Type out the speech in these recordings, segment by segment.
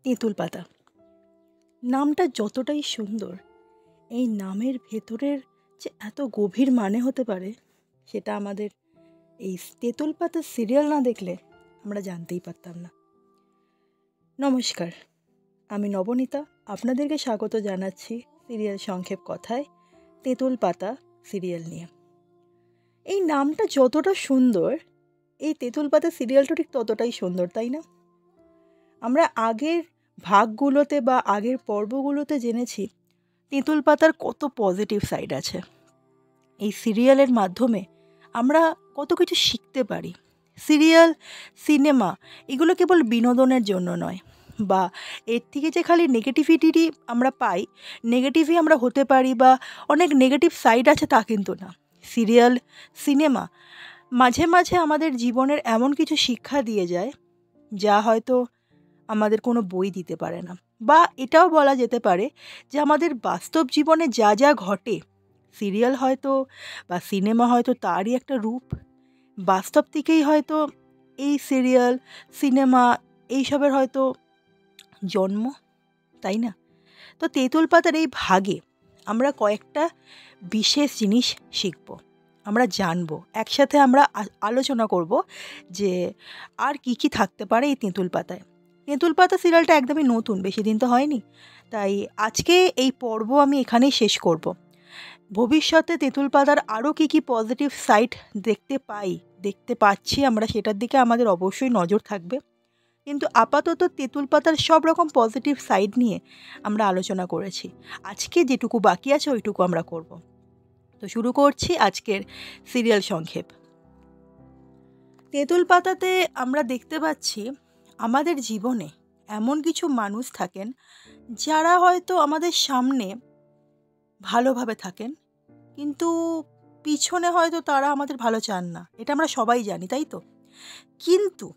তেঁতুল পাতা নামটা যতটাই সুন্দর, এই নামের ভেতরের যে এত গভীর মানে হতে পারে সেটা আমাদের এই তেঁতুল পাতা সিরিয়াল না দেখলে আমরা জানতেই পারতাম না। নমস্কার, আমি নবনীতা আপনাদেরকে স্বাগত জানাচ্ছি সিরিয়াল সংক্ষেপ কথায় তেঁতুল পাতা সিরিয়াল নিয়ে। এই নামটা যতটা সুন্দর, এই তেঁতুল পাতা সিরিয়ালটা ঠিক ততটাই সুন্দর, তাই না? আমরা আগের ভাগগুলোতে বা আগের পর্বগুলোতে জেনেছি তেঁতুল পাতার কত পজিটিভ সাইড আছে। এই সিরিয়ালের মাধ্যমে আমরা কত কিছু শিখতে পারি। সিরিয়াল, সিনেমা এগুলো কেবল বিনোদনের জন্য নয়, বা এর থেকে যে খালি নেগেটিভিটি আমরা পাই, নেগেটিভই আমরা হতে পারি বা অনেক নেগেটিভ সাইড আছে তা কিন্তু না। সিরিয়াল, সিনেমা মাঝে মাঝে আমাদের জীবনের এমন কিছু শিক্ষা দিয়ে যায় যা হয়তো আমাদের কোনো বই দিতে পারে না, বা এটাও বলা যেতে পারে যে আমাদের বাস্তব জীবনে যা যা ঘটে সিরিয়াল হয়তো বা সিনেমা হয়তো তারই একটা রূপ। বাস্তব থেকেই হয়তো এই সিরিয়াল, সিনেমা এইসবের হয়তো জন্ম, তাই না? তো তেঁতুল পাতার এই ভাগে আমরা কয়েকটা বিশেষ জিনিস শিখব, আমরা জানবো, একসাথে আমরা আলোচনা করব যে আর কি কি থাকতে পারে এই তেঁতুল পাতায়। তেঁতুল পাতা সিরিয়ালটা একদমই নতুন, বেশি দিন তো হয়নি, তাই আজকে এই পর্ব আমি এখানেই শেষ করব। ভবিষ্যতে তেঁতুল পাতার আরও কী কী পজিটিভ সাইড দেখতে পাচ্ছি আমরা, সেটার দিকে আমাদের অবশ্যই নজর থাকবে। কিন্তু আপাতত তেঁতুল পাতার সব রকম পজিটিভ সাইড নিয়ে আমরা আলোচনা করেছি। আজকে যেটুকু বাকি আছে ওইটুকু আমরা করব। তো শুরু করছি আজকের সিরিয়াল সংক্ষেপ। তেঁতুল পাতাতে আমরা দেখতে পাচ্ছি আমাদের জীবনে এমন কিছু মানুষ থাকেন যারা হয়তো আমাদের সামনে ভালোভাবে থাকেন, কিন্তু পিছনে হয়তো তারা আমাদের ভালো চান না। এটা আমরা সবাই জানি, তাই তো? কিন্তু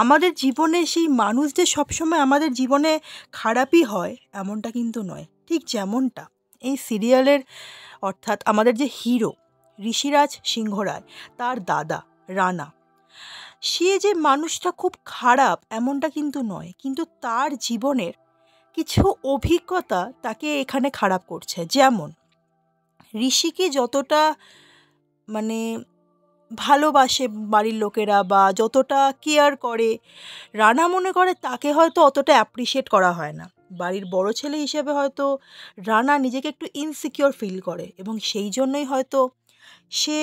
আমাদের জীবনে সেই মানুষ যে সবসময় আমাদের জীবনে খারাপই হয় এমনটা কিন্তু নয়। ঠিক যেমনটা এই সিরিয়ালের, অর্থাৎ আমাদের যে হিরো ঋষিরাজ সিংহ রায়, তার দাদা রানা, সে যে মানুষটা খুব খারাপ এমনটা কিন্তু নয়, কিন্তু তার জীবনের কিছু অভিজ্ঞতা তাকে এখানে খারাপ করছে। যেমন ঋষিকে যতটা ভালোবাসে বাড়ির লোকেরা বা যতটা কেয়ার করে, রানা মনে করে তাকে হয়তো অতটা অ্যাপ্রিসিয়েট করা হয় না। বাড়ির বড় ছেলে হিসেবে হয়তো রানা নিজেকে একটু ইনসিকিওর ফিল করে, এবং সেই জন্যই হয়তো সে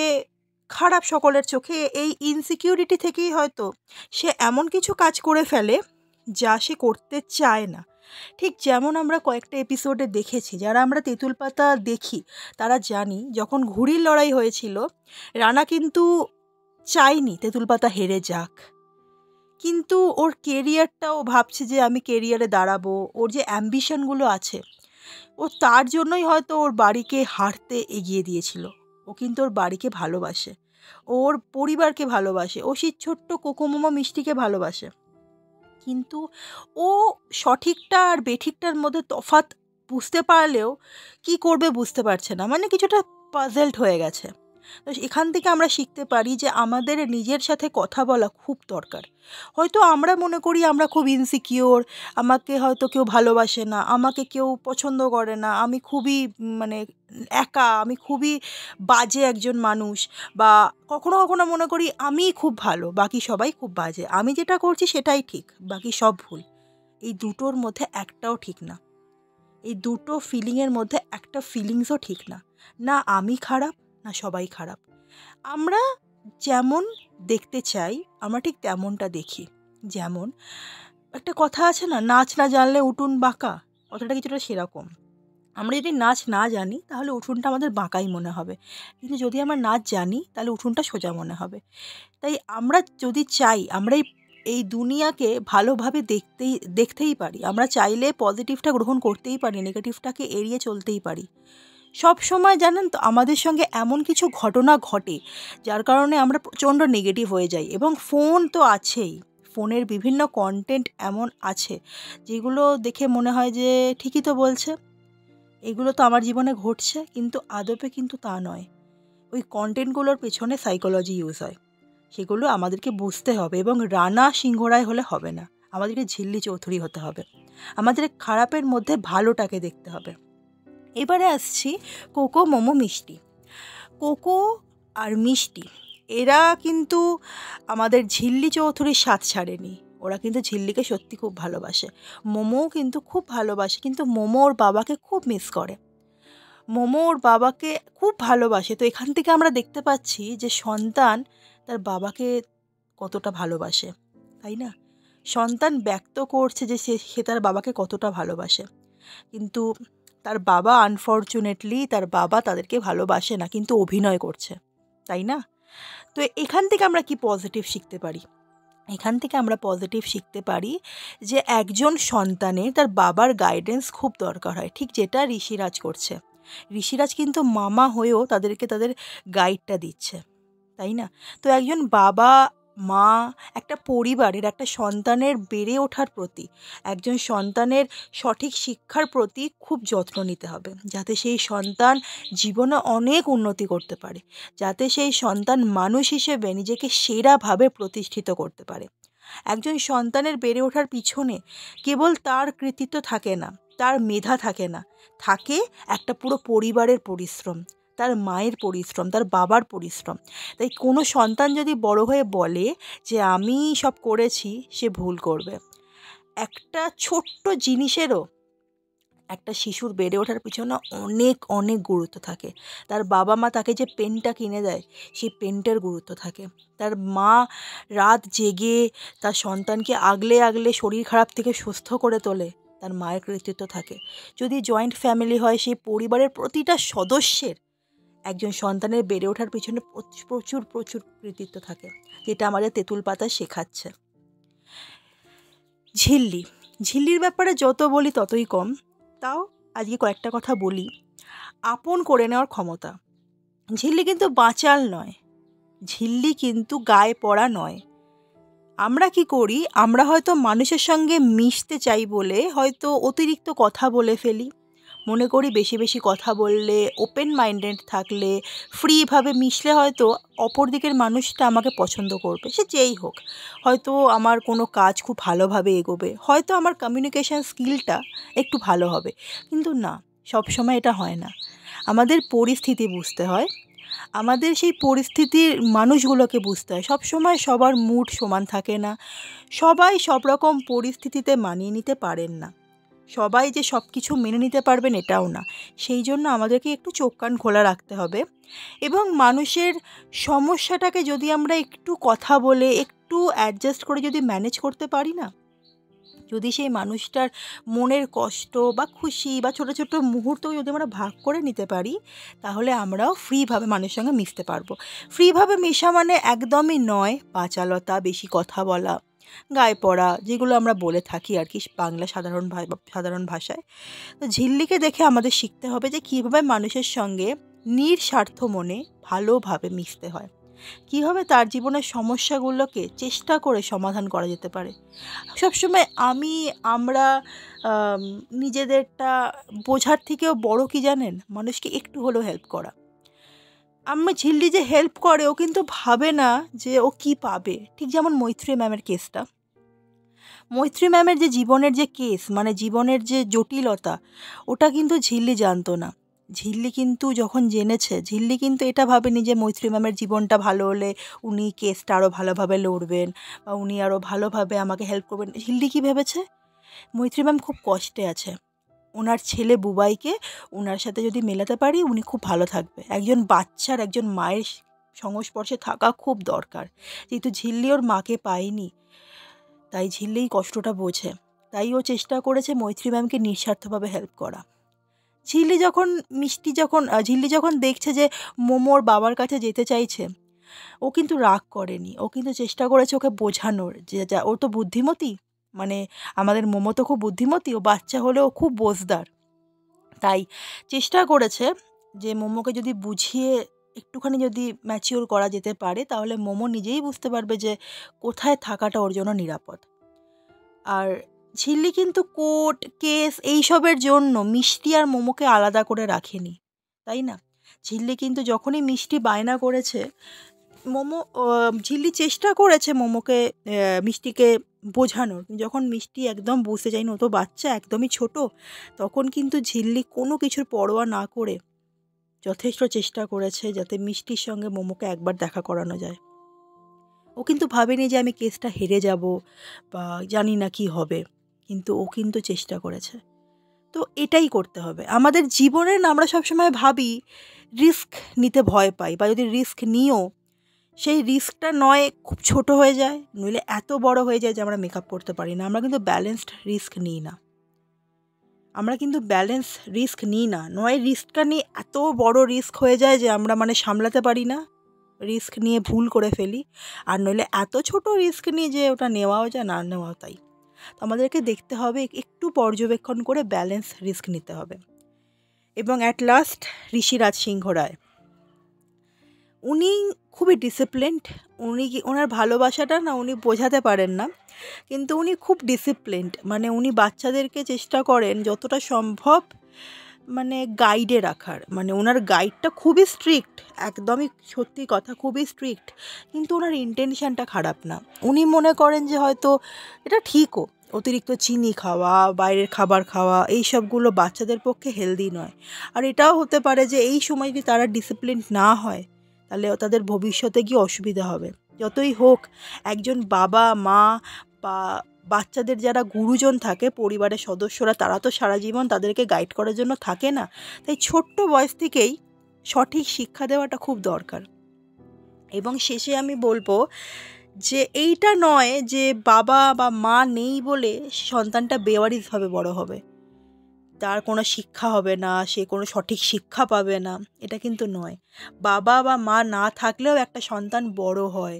খারাপ সকলের চোখে। এই ইনসিকিউরিটি থেকেই হয়তো সে এমন কিছু কাজ করে ফেলে যা সে করতে চায় না। ঠিক যেমন আমরা কয়েকটা এপিসোডে দেখেছি, যারা আমরা তেঁতুল পাতা দেখি তারা জানি যখন ঘুড়ির লড়াই হয়েছিল রানা কিন্তু চায়নি তেঁতুল পাতা হেরে যাক, কিন্তু ওর কেরিয়ারটাও ভাবছে যে আমি কেরিয়ারে দাঁড়াবো, ওর যে অ্যাম্বিশনগুলো আছে ও তার জন্যই হয়তো ওর বাড়িকে হারতে এগিয়ে দিয়েছিল। ও কিন্তু ওর বাড়িকে ভালোবাসে, ওর পরিবারকে ভালোবাসে, ও সেই ছোট্ট কোকোমোমো মিষ্টিকে ভালোবাসে, কিন্তু ও সঠিকটা আর বেঠিকটার মধ্যে তফাৎ বুঝতে পারলেও কি করবে বুঝতে পারছে না, কিছুটা পাজলড হয়ে গেছে। তো এখান থেকে আমরা শিখতে পারি যে আমাদের নিজের সাথে কথা বলা খুব দরকার। হয়তো আমরা মনে করি আমরা খুব ইনসিকিওর, আমাকে হয়তো কেউ ভালোবাসে না, আমাকে কেউ পছন্দ করে না, আমি খুবই একা, আমি খুবই বাজে একজন মানুষ, বা কখনো কখনো মনে করি আমিই খুব ভালো, বাকি সবাই খুব বাজে, আমি যেটা করছি সেটাই ঠিক, বাকি সব ভুল। এই দুটোর মধ্যে একটাও ঠিক না। এই দুটো ফিলিংয়ের মধ্যে একটা ফিলিংসও ঠিক না। না আমি খারাপ, না সবাই খারাপ। আমরা যেমন দেখতে চাই আমরা ঠিক তেমনটা দেখি। যেমন একটা কথা আছে না, নাচ না জানলে উঠোন বাঁকা, কথাটা কিছুটা সেরকম। আমরা যদি নাচ না জানি তাহলে উঠোনটা আমাদের বাঁকাই মনে হবে, কিন্তু যদি আমরা নাচ জানি তাহলে উঠোনটা সোজা মনে হবে। তাই আমরা যদি চাই আমরা এই দুনিয়াকে ভালোভাবে দেখতেই পারি, আমরা চাইলে পজিটিভটা গ্রহণ করতেই পারি, নেগেটিভটাকে এড়িয়ে চলতেই পারি। সব সময় জানেন তো আমাদের সঙ্গে এমন কিছু ঘটনা ঘটে যার কারণে আমরা প্রচণ্ড নেগেটিভ হয়ে যাই, এবং ফোন তো আছেই, ফোনের বিভিন্ন কন্টেন্ট এমন আছে যেগুলো দেখে মনে হয় যে ঠিকই তো বলছে, এগুলো তো আমার জীবনে ঘটছে, কিন্তু আদপে কিন্তু তা নয়। ওই কন্টেন্টগুলোর পেছনে সাইকোলজি ইউজ হয়, সেগুলো আমাদেরকে বুঝতে হবে, এবং রানা সিংহ রায় হলে হবে না, আমাদেরকে ঝিল্লি চৌধুরী হতে হবে। আমাদের খারাপের মধ্যে ভালোটাকে দেখতে হবে। এবারে আসছি কোকো, মোমো, মিষ্টি। কোকো আর মিষ্টি এরা কিন্তু আমাদের ঝিল্লি চৌধুরীর স্বাদ ছাড়েনি। ওরা কিন্তু ঝিল্লিকে সত্যি খুব ভালোবাসে। মোমোও কিন্তু খুব ভালোবাসে, কিন্তু মোমো ওর বাবাকে খুব মিস করে। মোমো ওর বাবাকে খুব ভালোবাসে। তো এখান থেকে আমরা দেখতে পাচ্ছি যে সন্তান তার বাবাকে কতটা ভালোবাসে, তাই না? সন্তান ব্যক্ত করছে যে সে তার বাবাকে কতটা ভালোবাসে, কিন্তু তার বাবা আনফর্চুনেটলি তার বাবা তাদেরকে ভালোবাসে না, কিন্তু অভিনয় করছে, তাই না? তো এখান থেকে আমরা কি পজিটিভ শিখতে পারি? এখান থেকে আমরা পজিটিভ শিখতে পারি যে একজন সন্তানের তার বাবার গাইডেন্স খুব দরকার হয়, ঠিক যেটা ঋষিরাজ করছে। ঋষিরাজ কিন্তু মামা হয়েও তাদেরকে তাদের গাইডটা দিচ্ছে, তাই না? তো একজন বাবা মা একটা পরিবারের একটা সন্তানের বেড়ে ওঠার প্রতি, একজন সন্তানের সঠিক শিক্ষার প্রতি খুব যত্ন নিতে হবে, যাতে সেই সন্তান জীবনে অনেক উন্নতি করতে পারে, যাতে সেই সন্তান মানুষ হিসেবে নিজেকে সেরাভাবে প্রতিষ্ঠিত করতে পারে। একজন সন্তানের বেড়ে ওঠার পিছনে কেবল তার কৃতিত্ব থাকে না, তার মেধা থাকে না, থাকে একটা পুরো পরিবারের পরিশ্রম, তার মায়ের পরিশ্রম, তার বাবার পরিশ্রম। তাই কোনো সন্তান যদি বড় হয়ে বলে যে আমি সব করেছি, সে ভুল করবে। একটা ছোট্ট জিনিসেরও একটা শিশুর বেড়ে ওঠার পিছনে অনেক অনেক গুরুত্ব থাকে। তার বাবা মা তাকে যে পেনটা কিনে দেয়, সেই পেনটার গুরুত্ব থাকে। তার মা রাত জেগে তার সন্তানকে আগলে আগলে শরীর খারাপ থেকে সুস্থ করে তোলে, তার মায়ের কৃতিত্ব থাকে। যদি জয়েন্ট ফ্যামিলি হয়, সেই পরিবারের প্রতিটা সদস্যের একজন সন্তানের বেড়ে ওঠার পিছনে প্রচুর প্রচুর কৃতিত্ব থাকে, যেটা আমাদের তেঁতুল পাতা শেখাচ্ছে। ঝিল্লি, ঝিল্লির ব্যাপারে যত বলি ততই কম, তাও আজকে কয়েকটা কথা বলি। আপন করে নেওয়ার ক্ষমতা। ঝিল্লি কিন্তু বাচাল নয়, ঝিল্লি কিন্তু গায়ে পড়া নয়। আমরা কি করি, আমরা হয়তো মানুষের সঙ্গে মিশতে চাই বলে হয়তো অতিরিক্ত কথা বলে ফেলি। মনে করি বেশি বেশি কথা বললে, ওপেন মাইন্ডেড থাকলে, ফ্রিভাবে মিশলে হয়তো অপর দিকের মানুষটা আমাকে পছন্দ করবে, সে যেই হোক। হয়তো আমার কোনো কাজ খুব ভালোভাবে এগোবে, হয়তো আমার কমিউনিকেশান স্কিলটা একটু ভালো হবে, কিন্তু না, সবসময় এটা হয় না। আমাদের পরিস্থিতি বুঝতে হয়, আমাদের সেই পরিস্থিতির মানুষগুলোকে বুঝতে হয়। সবসময় সবার মুড সমান থাকে না, সবাই সব রকম পরিস্থিতিতে মানিয়ে নিতে পারেন না, সবাই যে সব কিছু মেনে নিতে পারবেন এটাও না। সেই জন্য আমাদেরকে একটু চোখ কান খোলা রাখতে হবে, এবং মানুষের সমস্যাটাকে যদি আমরা একটু কথা বলে একটু অ্যাডজাস্ট করে যদি ম্যানেজ করতে পারি না, যদি সেই মানুষটার মনের কষ্ট বা খুশি বা ছোটো ছোটো মুহূর্ত যদি আমরা ভাগ করে নিতে পারি, তাহলে আমরাও ফ্রিভাবে মানুষের সঙ্গে মিশতে পারবো। ফ্রিভাবে মেশা মানে একদমই নয় বাচালতা, বেশি কথা বলা, গায়ে পড়া, যেগুলো আমরা বলে থাকি আর কি বাংলা সাধারণ ভাষায়। তো ঝিল্লিকে দেখে আমাদের শিখতে হবে যে কীভাবে মানুষের সঙ্গে নিঃস্বার্থ মনে ভালোভাবে মিশতে হয়, কীভাবে তার জীবনের সমস্যাগুলোকে চেষ্টা করে সমাধান করা যেতে পারে। সবসময় আমরা নিজেদেরটা বোঝার থেকেও বড় কী জানেন, মানুষকে একটু হলেও হেল্প করা। ঝিল্লি যে হেল্প করে, ও কিন্তু ভাবে না যে ও কী পাবে। ঠিক যেমন মৈত্রী ম্যামের কেসটা, মৈত্রী ম্যামের যে জীবনের যে কেস, মানে জীবনের যে জটিলতা, ওটা কিন্তু ঝিল্লি জানতো না। ঝিল্লি কিন্তু যখন জেনেছে, ঝিল্লি কিন্তু এটা ভাবেনি যে মৈত্রী ম্যামের জীবনটা ভালো হলে উনি কেসটা আরও ভালোভাবে লড়বেন বা উনি আরও ভালোভাবে আমাকে হেল্প করবেন। ঝিল্লি কী ভেবেছে, মৈত্রী ম্যাম খুব কষ্টে আছে, ওনার ছেলে বুবাইকে ওনার সাথে যদি মেলাতে পারি উনি খুব ভালো থাকবে। একজন বাচ্চার একজন মায়ের সংস্পর্শে থাকা খুব দরকার, যেহেতু ঝিল্লি ওর মাকে পায়নি, তাই ঝিল্লিই কষ্টটা বোঝে। তাই ও চেষ্টা করেছে মৈত্রী ম্যামকে নিঃস্বার্থভাবে হেল্প করা। ঝিল্লি যখন দেখছে যে মোমোর বাবার কাছে যেতে চাইছে, ও কিন্তু রাগ করেনি, ও কিন্তু চেষ্টা করেছে ওকে বোঝানোর যে ও তো বুদ্ধিমতী, মানে আমাদের মোমো তো খুব বুদ্ধিমতী, ও বাচ্চা হলেও খুব বোঝদার। তাই চেষ্টা করেছে যে মোমোকে যদি বুঝিয়ে একটুখানি যদি ম্যাচিওর করা যেতে পারে, তাহলে মোমো নিজেই বুঝতে পারবে যে কোথায় থাকাটা ওর জন্য নিরাপদ। আর ঝিল্লি কিন্তু কোর্ট কেস এইসবের জন্য মিষ্টি আর মোমোকে আলাদা করে রাখেনি, তাই না? ঝিল্লি কিন্তু যখনই মিষ্টি বায়না করেছে, ঝিল্লি চেষ্টা করেছে মিষ্টিকে বোঝানোর। যখন মিষ্টি একদম বুঝতে চায়নি, ও তো বাচ্চা, একদমই ছোট, তখন কিন্তু ঝিল্লি কোনো কিছুর পরোয়া না করে যথেষ্ট চেষ্টা করেছে যাতে মিষ্টির সঙ্গে মোমোকে একবার দেখা করানো যায়। ও কিন্তু ভাবেনি যে আমি কেসটা হেরে যাব বা জানি না কি হবে, কিন্তু ও কিন্তু চেষ্টা করেছে। তো এটাই করতে হবে আমাদের জীবনে। না, আমরা সবসময় ভাবি, রিস্ক নিতে ভয় পাই, বা যদি রিস্ক নিও সেই রিস্কটা নয় খুব ছোট হয়ে যায়, নইলে এত বড় হয়ে যায় যে আমরা মেকআপ করতে পারি না। আমরা কিন্তু ব্যালেন্সড রিস্ক নিই না, আমরা কিন্তু ব্যালেন্স রিস্ক নিই না। নয় রিস্কটা নিয়ে এত বড় রিস্ক হয়ে যায় যে আমরা সামলাতে পারি না, রিস্ক নিয়ে ভুল করে ফেলি। আর নইলে এত ছোট রিস্ক নিয়ে যে ওটা নেওয়াও যায়, না নেওয়াও তাই। তো আমাদেরকে দেখতে হবে, একটু পর্যবেক্ষণ করে ব্যালেন্স রিস্ক নিতে হবে। এবং অ্যাট লাস্ট ঋষিরাজ সিংহ রায়, উনি খুবই ডিসিপ্লিনড। ওনার ভালোবাসাটা না উনি বোঝাতে পারেন না, কিন্তু উনি খুব ডিসিপ্লিনড। উনি বাচ্চাদেরকে চেষ্টা করেন যতটা সম্ভব গাইডে রাখার। ওনার গাইডটা খুবই স্ট্রিক্ট, একদমই সত্যি কথা, খুবই স্ট্রিক্ট, কিন্তু ওনার ইন্টেনশানটা খারাপ না। উনি মনে করেন যে হয়তো এটা ঠিকও, অতিরিক্ত চিনি খাওয়া, বাইরের খাবার খাওয়া, এই সবগুলো বাচ্চাদের পক্ষে হেলদি নয়। আর এটাও হতে পারে যে এই সময় যদি তারা ডিসিপ্লিন না হয়, তাহলে তাদের ভবিষ্যতে গিয়ে অসুবিধা হবে। যতই হোক, একজন বাবা মা বা বাচ্চাদের যারা গুরুজন থাকে, পরিবারের সদস্যরা, তারা তো সারা জীবন তাদেরকে গাইড করার জন্য থাকে না। তাই ছোট্ট বয়স থেকেই সঠিক শিক্ষা দেওয়াটা খুব দরকার। এবং শেষে আমি বলবো যে এইটা নয় যে বাবা বা মা নেই বলে সন্তানটা বেওয়ারিশভাবে বড় হবে, তার কোনো শিক্ষা হবে না, সে কোনো সঠিক শিক্ষা পাবে না, এটা কিন্তু নয়। বাবা বা মা না থাকলেও একটা সন্তান বড় হয়।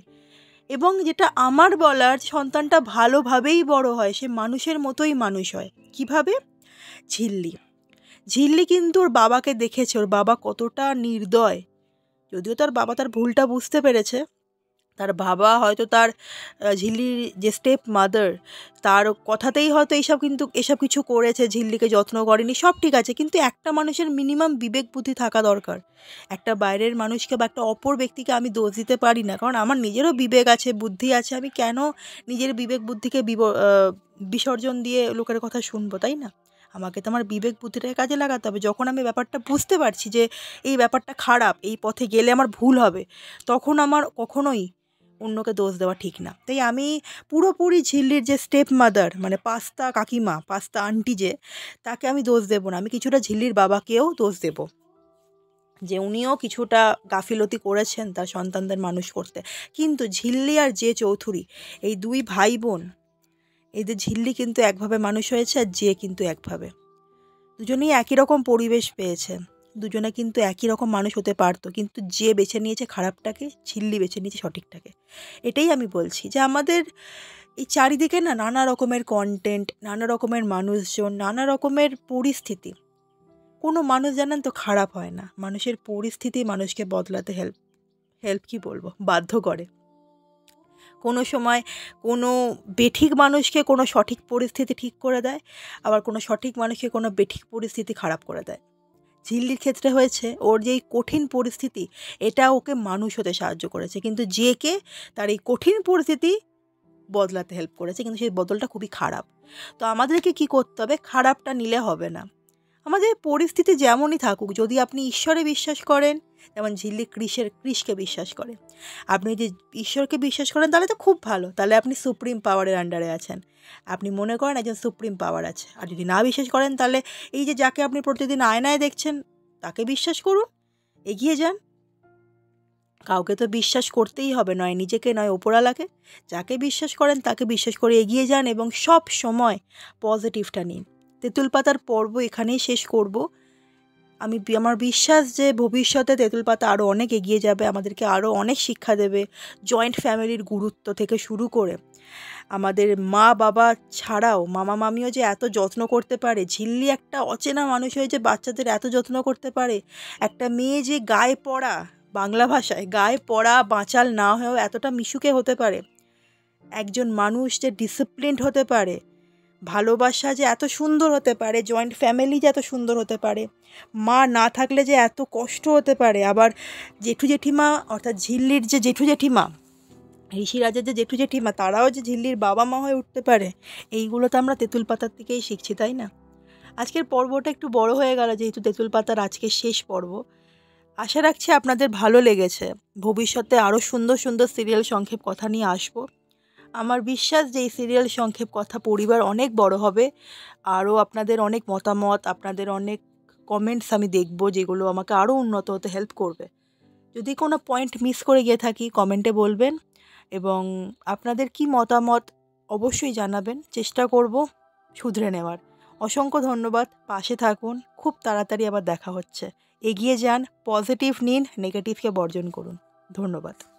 এবং যেটা আমার বলার, সন্তানটা ভালোভাবেই বড় হয়, সে মানুষের মতোই মানুষ হয়। কিভাবে? ঝিল্লি ঝিল্লি কিন্তু ওর বাবাকে দেখেছে, ওর বাবা কতটা নির্দয়। যদিও তার বাবা তার ভুলটা বুঝতে পেরেছে, তার বাবা হয়তো তার ঝিল্লির যে স্টেপ মাদার, তার কথাতেই হয়তো এসব কিছু করেছে, ঝিল্লিকে যত্ন করেনি, সব ঠিক আছে, কিন্তু একটা মানুষের মিনিমাম বিবেক বুদ্ধি থাকা দরকার। একটা বাইরের মানুষকে বা একটা অপর ব্যক্তিকে আমি দোষ দিতে পারি না, কারণ আমার নিজেরও বিবেক আছে, বুদ্ধি আছে। আমি কেন নিজের বিবেক বুদ্ধিকে বিসর্জন দিয়ে লোকের কথা শুনবো, তাই না? আমাকে তো আমার বিবেক বুদ্ধিটাকে কাজে লাগাতে হবে। যখন আমি ব্যাপারটা বুঝতে পারছি যে এই ব্যাপারটা খারাপ, এই পথে গেলে আমার ভুল হবে, তখন আমার কখনোই অন্যকে দোষ দেওয়া ঠিক না। তাই আমি পুরোপুরি ঝিল্লির যে স্টেপ মাদার, পাস্তা কাকিমা, পাস্তা আন্টি, যে তাকে আমি দোষ দেব না। আমি কিছুটা ঝিল্লির বাবাকেও দোষ দেব, যে উনিও কিছুটা গাফিলতি করেছেন তার সন্তানদের মানুষ করতে। কিন্তু ঝিল্লি আর যে চৌধুরী, এই দুই ভাই বোন, এদের ঝিল্লি কিন্তু একভাবে মানুষ হয়েছে, আর যে কিন্তু একভাবে। দুজনেই একই রকম পরিবেশ পেয়েছে, দুজনে কিন্তু একই রকম মানুষ হতে পারতো, কিন্তু যে বেছে নিয়েছে খারাপটাকে, ঝিল্লি বেছে নিয়েছে সঠিকটাকে। এটাই আমি বলছি যে আমাদের এই চারিদিকে না নানা রকমের কন্টেন্ট, নানা রকমের মানুষজন, নানা রকমের পরিস্থিতি। কোনো মানুষ জানেন তো খারাপ হয় না, মানুষের পরিস্থিতি মানুষকে বদলাতে বাধ্য করে। কোনো সময় কোনো বেঠিক মানুষকে কোনো সঠিক পরিস্থিতি ঠিক করে দেয়, আবার কোনো সঠিক মানুষকে কোনো বেঠিক পরিস্থিতি খারাপ করে দেয়। ঝিল্লির ক্ষেত্রে হয়েছে, ওর যে এই কঠিন পরিস্থিতি, এটা ওকে মানুষ হতে সাহায্য করেছে, কিন্তু যে তার এই কঠিন পরিস্থিতি বদলাতে হেল্প করেছে, কিন্তু সেই বদলটা খুবই খারাপ। তো আমাদেরকে কি করতে হবে? খারাপটা নিলে হবে না। আমাদের পরিস্থিতি যেমনই থাকুক, যদি আপনি ঈশ্বরে বিশ্বাস করেন, যেমন ঝিল্লি কৃষকে বিশ্বাস করে, আপনি যদি ঈশ্বরকে বিশ্বাস করেন তাহলে তো খুব ভালো, তাহলে আপনি সুপ্রিম পাওয়ারের আন্ডারে আছেন, আপনি মনে করেন একজন সুপ্রিম পাওয়ার আছে। আর যদি না বিশ্বাস করেন, তাহলে এই যে যাকে আপনি প্রতিদিন আয়নায় দেখছেন, তাকে বিশ্বাস করুন, এগিয়ে যান। কাউকে তো বিশ্বাস করতেই হবে, নয় নিজেকে নয় ওপরওয়ালাকে। যাকে বিশ্বাস করেন তাকে বিশ্বাস করে এগিয়ে যান, এবং সব সময় পজিটিভটা নিন। তেঁতুল পাতার পর্ব এখানেই শেষ করব। আমার বিশ্বাস যে ভবিষ্যতে তেঁতুল পাতা আরও অনেক এগিয়ে যাবে, আমাদেরকে আরও অনেক শিক্ষা দেবে। জয়েন্ট ফ্যামিলির গুরুত্ব থেকে শুরু করে, আমাদের মা বাবা ছাড়াও মামা মামিও যে এত যত্ন করতে পারে, ঝিল্লি একটা অচেনা মানুষ হয়ে যে বাচ্চাদের এত যত্ন করতে পারে, একটা মেয়ে যে গায়ে পড়া, বাংলা ভাষায় গায়ে পড়া বাঁচাল না হয়েও এতটা মিশুকে হতে পারে, একজন মানুষ যে ডিসিপ্লিনড হতে পারে, ভালোবাসা যে এত সুন্দর হতে পারে, জয়েন্ট ফ্যামিলি যে এত সুন্দর হতে পারে, মা না থাকলে যে এত কষ্ট হতে পারে, আবার জেঠু জেঠিমা, অর্থাৎ ঝিল্লির যে জেঠু জেঠিমা, ঋষিরাজের যে জেঠু জেঠিমা তারাও যে ঝিল্লির বাবা মা হয়ে উঠতে পারে, এইগুলো তো আমরা তেঁতুল পাতার থেকেই শিখছি, তাই না? আজকের পর্বটা একটু বড় হয়ে গেল, যেহেতু তেঁতুল পাতার আজকের শেষ পর্ব। আশা রাখছি আপনাদের ভালো লেগেছে। ভবিষ্যতে আরও সুন্দর সুন্দর সিরিয়াল সংক্ষেপ কথা নিয়ে আসবো। আমার বিশ্বাস যে এই সিরিয়াল সংক্ষেপ কথা পরিবার অনেক বড় হবে। আরও আপনাদের অনেক মতামত, আপনাদের অনেক কমেন্টস আমি দেখব, যেগুলো আমাকে আরও উন্নত হতে হেল্প করবে। যদি কোনো পয়েন্ট মিস করে গিয়ে থাকি কমেন্টে বলবেন, এবং আপনাদের কি মতামত অবশ্যই জানাবেন। চেষ্টা করব শুধরে নেওয়ার। অসংখ্য ধন্যবাদ। পাশে থাকুন। খুব তাড়াতাড়ি আবার দেখা হচ্ছে। এগিয়ে যান, পজিটিভ নিন, নেগেটিভকে বর্জন করুন। ধন্যবাদ।